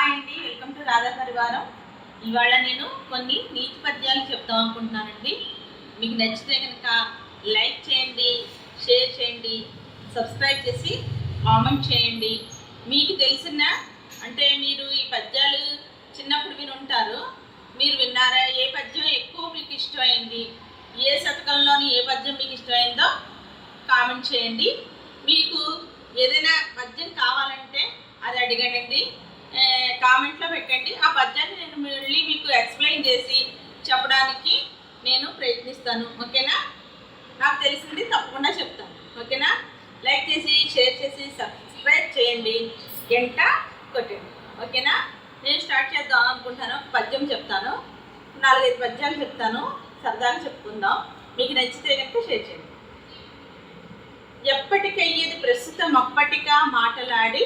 Hi అండి, welcome to Radha పరివారం. ఇవాళ నేను కొన్ని నీతి పద్యాలు చెప్తాం అనుకుంటున్నానండి. మీకు నచ్చితే కనుక లైక్ చేయండి, షేర్ చేయండి, సబ్స్క్రైబ్ చేసి కామెంట్ చేయండి. మీకు తెలిసిన అంటే మీరు ఈ పద్యాలు చిన్నప్పుడు విని ఉంటారు, మీరు విన్నారా? ఏ పద్యం ఎక్కువ మీకు ఇష్టమైంది, ఏ శతకంలోని ఏ పద్యం మీకు ఇష్టమైందో కామెంట్ చేయండి. మీకు ఏదైనా పద్యం కావాలంటే అది అడగండి, కామెంట్లో పెట్టండి. ఆ పద్యాన్ని నేను మళ్ళీ మీకు ఎక్స్ప్లెయిన్ చేసి చెప్పడానికి నేను ప్రయత్నిస్తాను. ఓకేనా? నాకు తెలిసింది తప్పకుండా చెప్తాను. ఓకేనా? లైక్ చేసి షేర్ చేసి సబ్స్క్రైబ్ చేయండి, గంట కొట్టండి. ఓకేనా? నేను స్టార్ట్ చేద్దాం అనుకుంటాను. పద్యం చెప్తాను, 4-5 పద్యాలు చెప్తాను, సరదాగా చెప్పుకుందాం. మీకు నచ్చితే కనుక షేర్ చేయండి. ఎప్పటికయ్యేది ప్రస్తుతం అప్పటికా మాటలాడి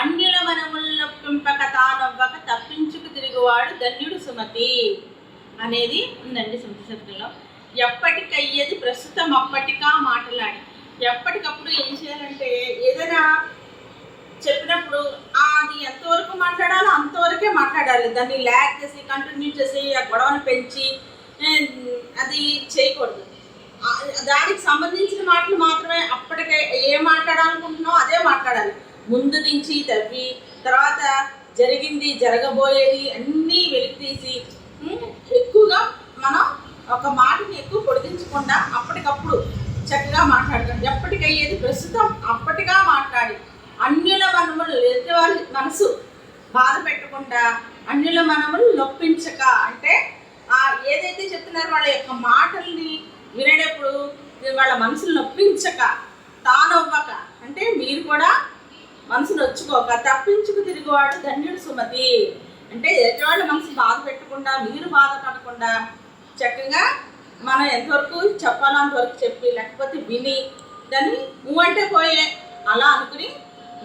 అన్యుల మనములొప్పింపక తానవ్వక తప్పించుకు తిరుగువాడు ధన్యుడు సుమతి అనేది ఉందండి సుమతి శబ్దంలో. ఎప్పటికయ్యేది ప్రస్తుతం అప్పటికా మాటలాడి, ఎప్పటికప్పుడు ఏం చేయాలంటే ఏదైనా చెప్పినప్పుడు అది ఎంతవరకు మాట్లాడాలో అంతవరకే మాట్లాడాలి. దాన్ని ల్యాగ్ చేసి కంటిన్యూ చేసి ఆ గొడవను పెంచి అది చేయకూడదు. దానికి సంబంధించిన మాటలు మాత్రమే అప్పటికే ఏం మాట్లాడాలనుకుంటున్నావు అదే మాట్లాడాలి. ముందు నుంచి తవ్వి తర్వాత జరిగింది జరగబోయేది అన్నీ వెలికితీసి ఎక్కువగా మనం ఒక మాటని ఎక్కువ పొడిగించకుండా అప్పటికప్పుడు చక్కగా మాట్లాడతాం. ఎప్పటికయ్యేది ప్రస్తుతం అప్పటిగా మాట్లాడి అన్యుల మనములు ఎదుటివారి మనసు బాధ పెట్టకుండా అన్యుల మనములు నొప్పించక, అంటే ఏదైతే చెప్తున్నారో వాళ్ళ యొక్క మాటల్ని వినేటప్పుడు వాళ్ళ మనసులు నొప్పించక, తానవ్వక అంటే మీరు కూడా మనసు నొచ్చుకోక తప్పించుకు తిరిగివాడు ధన్యుడు సుమతి. అంటే ఎదుటివాళ్ళ మనసు బాధ పెట్టకుండా మీరు బాధపడకుండా చక్కగా మనం ఎంతవరకు చెప్పాలో అంతవరకు చెప్పి, లేకపోతే విని దాన్ని అంటే పోయే అలా అనుకుని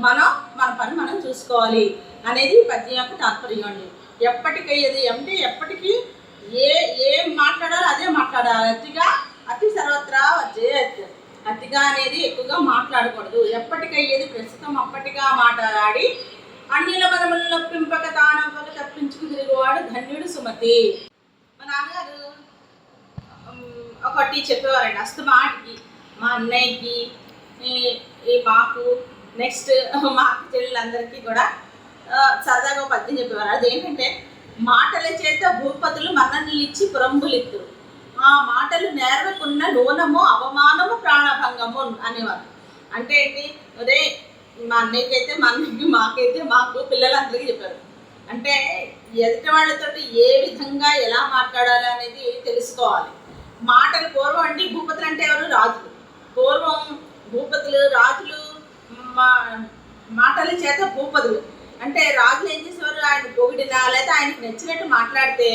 మనం మన పని మనం చూసుకోవాలి అనేది పద్యం యొక్క తాత్పర్యం అండి. ఎప్పటికయ్యేది అంటే ఎప్పటికీ ఏం మాట్లాడాలో అదే మాట్లాడాలి. అతి సర్వత్రా వచ్చేది. అతిగా అనేది ఎక్కువగా మాట్లాడకూడదు. ఎప్పటికయ్యేది ప్రస్తుతం అప్పటిగా మాట్లాడి అన్యుల మనములను నొప్పింపక తానవ్వక తప్పించుకు తిరుగువాడు ధన్యుడు సుమతి. మా నాన్నగారు ఒకటి చెప్పేవారండి అస్తమాటికి, మా అన్నయ్యకి, మాకు, నెక్స్ట్ మా అక్క చెల్లెళ్ళందరికీ కూడా సరదాగా పద్యం చెప్పేవారు. అదేంటంటే మాటల చేత భూపతులు మన్ననలు ఇచ్చి పురంబులిత్తురు, ఆ మాటలు నేర్వకున్న నూనము అవమానము ప్రాణభంగము అనేవారు. అంటే ఏంటి? అదే మా అన్నయ్యకైతే మా అన్నయ్యకి, మాకైతే మాకు, పిల్లలందరికీ చెప్పారు. అంటే ఎదుటి వాళ్ళతోటి ఏ విధంగా ఎలా మాట్లాడాలి అనేది తెలుసుకోవాలి. మాటలు పూర్వం అండి భూపతులు అంటే ఎవరు? రాజులు. పూర్వం భూపతులు రాజులు మాటల చేత భూపతులు అంటే రాజులు ఏం చేసేవారు? ఆయన పొగిడినా లేదా ఆయనకు నచ్చినట్టు మాట్లాడితే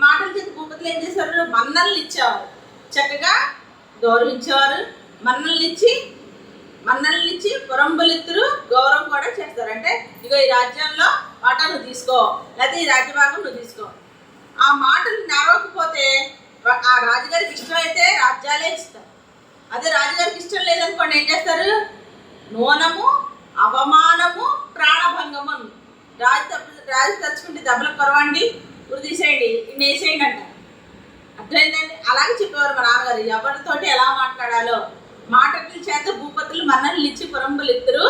మాటల చేత భూపతులు ఏం చేసేవారు? మన్ననలు ఇచ్చేవారు, చక్కగా గౌరవించేవారు. మన్ననలు ఇచ్చి పురంబులిత్తురు గౌరవం కూడా చేస్తారు. అంటే ఇగో ఈ రాజ్యంలో వాటా నువ్వు తీసుకో, లేకపోతే ఈ రాజ్యభాగం నువ్వు తీసుకో. ఆ మాటలు నెరవకపోతే ఆ రాజుగారికి ఇష్టమైతే రాజ్యాలే ఇస్తారు. అదే రాజుగారికి ఇష్టం లేదనుకోండి ఏం చేస్తారు? నూనము అవమానము ప్రాణభంగము. రాజు తలుచుకుంటే దెబ్బలకు కొరవండి, ఇప్పుడు తీసేయండి, ఇన్ని వేసేయండి అంటారు. అర్థమైందండి? అలాగే చెప్పేవారు మా నాన్నగారు. ఎవరితోటి ఎలా మాట్లాడాలో మాటల చేత భూపతులు మన్ననలు ఇచ్చి పురంబులిత్తురు,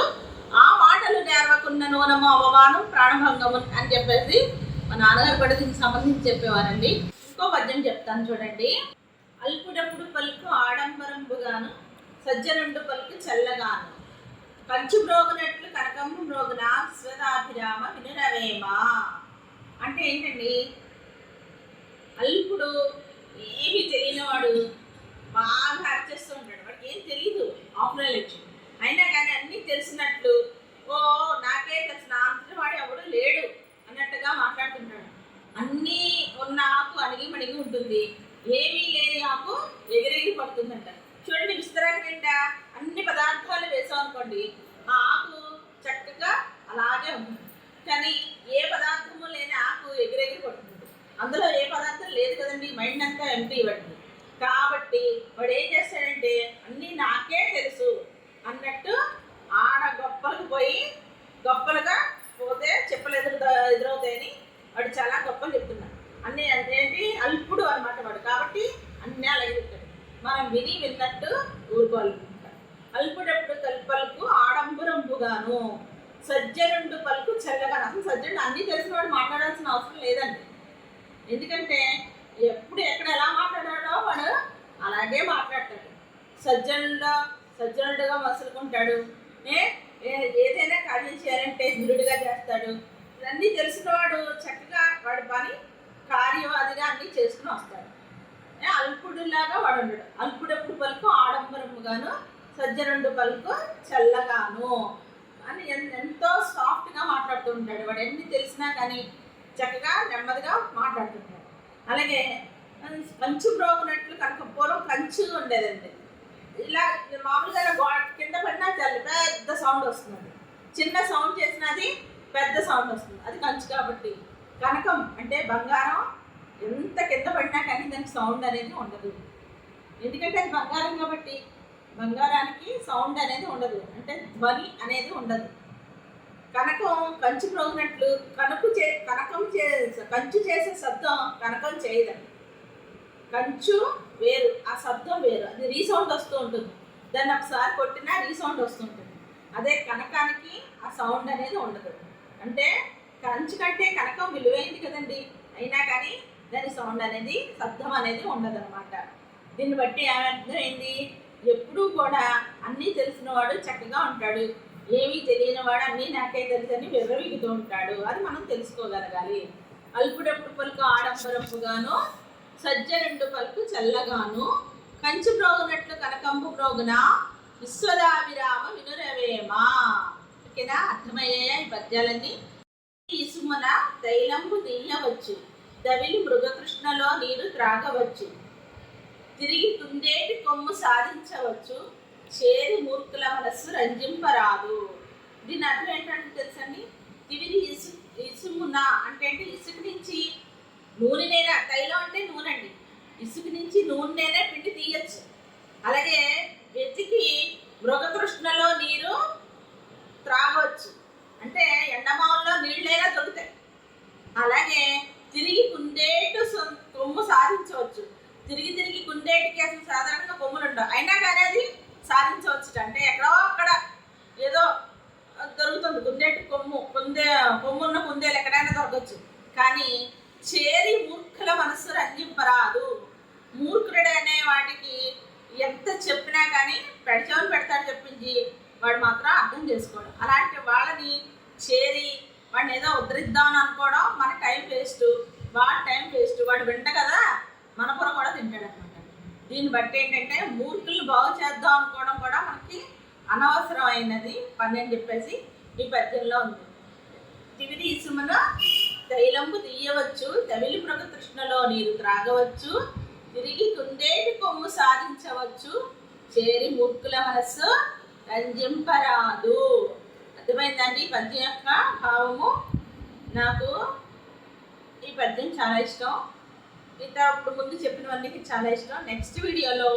ఆ మాటలు నేర్వకున్న నూనము అవమానం ప్రాణభంగము అని చెప్పేసి మా నాన్నగారు కూడా దీనికి సంబంధించి చెప్పేవారండి. ఇంకో పద్యం చెప్తాను చూడండి. అల్పుడప్పుడు పలుకు ఆడంబరంబుగాను సజ్జనుండు పలుకు చల్లగాను కంచు మ్రోగునట్లు కనకమ్ము మ్రోగున విశ్వదాభిరామ వినురవేమ. అంటే ఏంటండి? అల్పుడు ఏమీ తెలియనివాడు బాగా అర్చేస్తూ ఉంటాడు. వాడికి ఏం తెలియదు, ఆఫ్నాలెడ్జ్ అయినా కానీ అన్నీ తెలిసినట్లు నాకే తెలిసిన అంతటి వాడు ఎవడు లేడు అన్నట్టుగా మాట్లాడుతుంటాడు. అన్నీ ఉన్న ఆకు అణిగి మణిగి ఉంటుంది, ఏమీ లేని ఆకు ఎగిరెగిరి పడుతుందంట. చూడండి, విస్తరాకు నిండా అన్ని పదార్థాలు వేసాం అనుకోండి, ఆ ఆకు చక్కగా అలాగే ఉంటుంది. కానీ ఏ పదార్థము లేని ఆకు ఎగిరెగిరి పడుతుంది. అందులో ఏ పదార్థం లేదు కదండి, మైండ్ అంతా ఎంటీ పడుతుంది. కాబట్టి వాడు ఏం చేస్తాడంటే అన్నీ నాకే తెలుసు అన్నట్టు ఆడ గొప్పలకు పోయి గొప్పలుగా పోతే చెప్పలేదు ఎదురవుతుంది వాడు చాలా గొప్పలు చెప్తున్నాడు. అన్నీ అంటే ఏంటి అల్పుడు అనమాట వాడు, కాబట్టి అన్నీ అలాగే చెప్తాడు. మనం విన్నట్టు ఊరుకోవాలి. అల్పుడప్పుడు పలుకు ఆడంబరంబుగాను, సజ్జనుండు పలుకు చల్లగాను. అసలు సజ్జనుడు అన్నీ తెలిసిన వాడు మాట్లాడాల్సిన అవసరం లేదండి. ఎందుకంటే ఎప్పుడు ఎక్కడ ఎలా మాట్లాడాడో వాడు అలాగే మాట్లాడతాడు. సజ్జనుడుగా మసులుకుంటాడు. ఏదైనా కార్యం చేయాలంటే ధీరుడిగా చేస్తాడు. ఇవన్నీ తెలిసినవాడు చక్కగా వాడి పని కార్యవాదిగా అన్నీ చేసుకుని వస్తాడు. అల్పుడులాగా వాడు ఉండడు. అల్పుడప్పుడు పలుకు ఆడంబరముగాను, సజ్జనుడు పలుకు చల్లగాను అని ఎంతో సాఫ్ట్గా మాట్లాడుతూ ఉంటాడు. వాడు ఎన్ని తెలిసినా కానీ చక్కగా నెమ్మదిగా మాట్లాడుతుంటాడు. అలాగే కంచు బ్రోగునట్లు కనుక పూర్వం కంచు ఉండేదండి. ఇలా మామూలుగా కింద పడినా చాలా పెద్ద సౌండ్ వస్తుంది. చిన్న సౌండ్ చేసినది పెద్ద సౌండ్ వస్తుంది. అది కంచు కాబట్టి. కనకం అంటే బంగారం ఎంత కింద పడినా కానీ దానికి సౌండ్ అనేది ఉండదు. ఎందుకంటే అది బంగారం కాబట్టి బంగారానికి సౌండ్ అనేది ఉండదు, అంటే ధ్వని అనేది ఉండదు. కనకం కంచు ప్రోగినట్లు కంచు చేసే శబ్దం కనకం చేయదండి. కంచు వేరు, ఆ శబ్దం వేరు. అది రీసౌండ్ వస్తూ ఉంటుంది. దాన్ని ఒకసారి కొట్టినా రీసౌండ్ వస్తుంటుంది. అదే కనకానికి ఆ సౌండ్ అనేది ఉండదు. అంటే కంచు కంటే కనకం విలువైంది కదండి, అయినా కానీ దాని సౌండ్ అనేది శబ్దం అనేది ఉండదు అనమాట. దీన్ని బట్టి ఏమర్థమైంది, ఎప్పుడూ కూడా అన్నీ తెలిసినవాడు చక్కగా ఉంటాడు. ఏమీ తెలియని వాడు అన్నీ నాకే తెలుసని విర్రవీగుతూ ఉంటాడు. అది మనం తెలుసుకోగలగాలి. అల్పుడప్పుడు పలుకు ఆడంబరపుగాను, సజ్జనుండు పలుకు చల్లగాను, కంచు ప్రోగునట్లు కనకంబు ప్రోగున విశ్వదాభిరామ వినురవేమా. ఓకేనా, అర్థమయ్యాయా ఈ పద్యాలన్నీ? ఇసుమున తైలంబు తీయవచ్చు, దవిలి మృగకృష్ణలో నీరు త్రాగవచ్చు, తిరిగి కుందేటి కొమ్ము సాధించవచ్చు, చేరి మూర్ఖుల మనస్సు రంజింపరాదు. దీని అర్థం ఏంటంటే తెలుసండి, తివిరి ఇసుమున అంటే ఇసుక నుంచి నూనెనైనా, తైలం అంటే నూనె అండి, ఇసుక నుంచి నూనెనైనా పిండి తీయచ్చు. అలాగే వెతికి మృగతృష్ణలో నీరు త్రాగవచ్చు, అంటే ఎండమావుల్లో నీళ్ళైనా దొరుకుతాయి. అలాగే తిరిగి కుందేటు కొమ్ము సాధించవచ్చు. తిరిగి కుందేటికి అసలు సాధారణంగా కొమ్ములు ఉండవు, అయినా కానీ అది సాధించవచ్చు. అంటే ఎక్కడో అక్కడ ఏదో దొరుకుతుంది కుందేటి కొమ్మున్న కుందేలు ఎక్కడైనా దొరకవచ్చు. కానీ చేరి మూర్ఖుల మనస్సు రంజింపరాదు. మూర్ఖుడు అనే వాటికి ఎంత చెప్పినా కానీ పెడతాడు చెప్పించి వాడు మాత్రం అర్థం చేసుకోవడం. అలాంటి వాళ్ళని చేరి వాడిని ఏదో ఉద్ధరిద్దామని అనుకోవడం మన టైం వేస్ట్, వాడి టైం వేస్ట్. వాడు వింట కదా మన పొర కూడా తింటాడు అనమాట. దీన్ని బట్టి ఏంటంటే మూర్ఖుల్ని బాగు చేద్దాం అనుకోవడం కూడా మనకి అనవసరమైనది పని అని చెప్పేసి ఈ పద్యంలో ఉంది. తివిరి ఇసుమున తైలంబు తీయవచ్చు, తవిలి మృగతృష్ణలో నీరు త్రాగవచ్చు, తిరిగి కుందేటి కొమ్ము సాధించవచ్చు, చేరి మూర్ఖుల మనస్సు రంజింపరాదు. అర్థమైందండి ఈ పద్యం యొక్క భావము? నాకు ఈ పద్యం చాలా ఇష్టం. మిగతా ఇప్పుడు ముందు చెప్పినవన్నీ చాలా ఇష్టం. నెక్స్ట్ వీడియోలో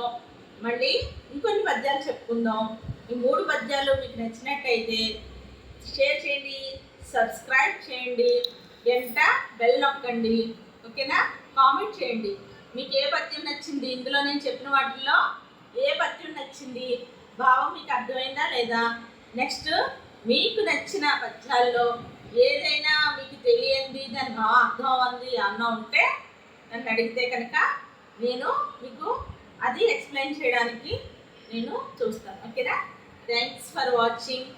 మళ్ళీ ఇంకొన్ని పద్యాలు చెప్పుకుందాం. ఈ 3 పద్యాలు మీకు నచ్చినట్టయితే షేర్ చేయండి, సబ్స్క్రైబ్ చేయండి, బెల్ నొక్కండి. ఓకేనా, కామెంట్ చేయండి మీకు ఏ పద్యం నచ్చింది, ఇందులో నేను చెప్పిన వాటిల్లో ఏ పద్యం నచ్చింది, భావం మీకు అర్థమైందా లేదా. నెక్స్ట్ మీకు నచ్చిన పద్యాల్లో ఏదైనా మీకు తెలియంది, దాని భావం అర్థం అవ్వంది అన్న ఉంటే నన్ను అడిగితే కనుక నేను మీకు అది ఎక్స్ప్లెయిన్ చేయడానికి నేను చూస్తాను. ఓకేనా, thanks for watching.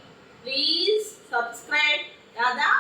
Please subscribe Radha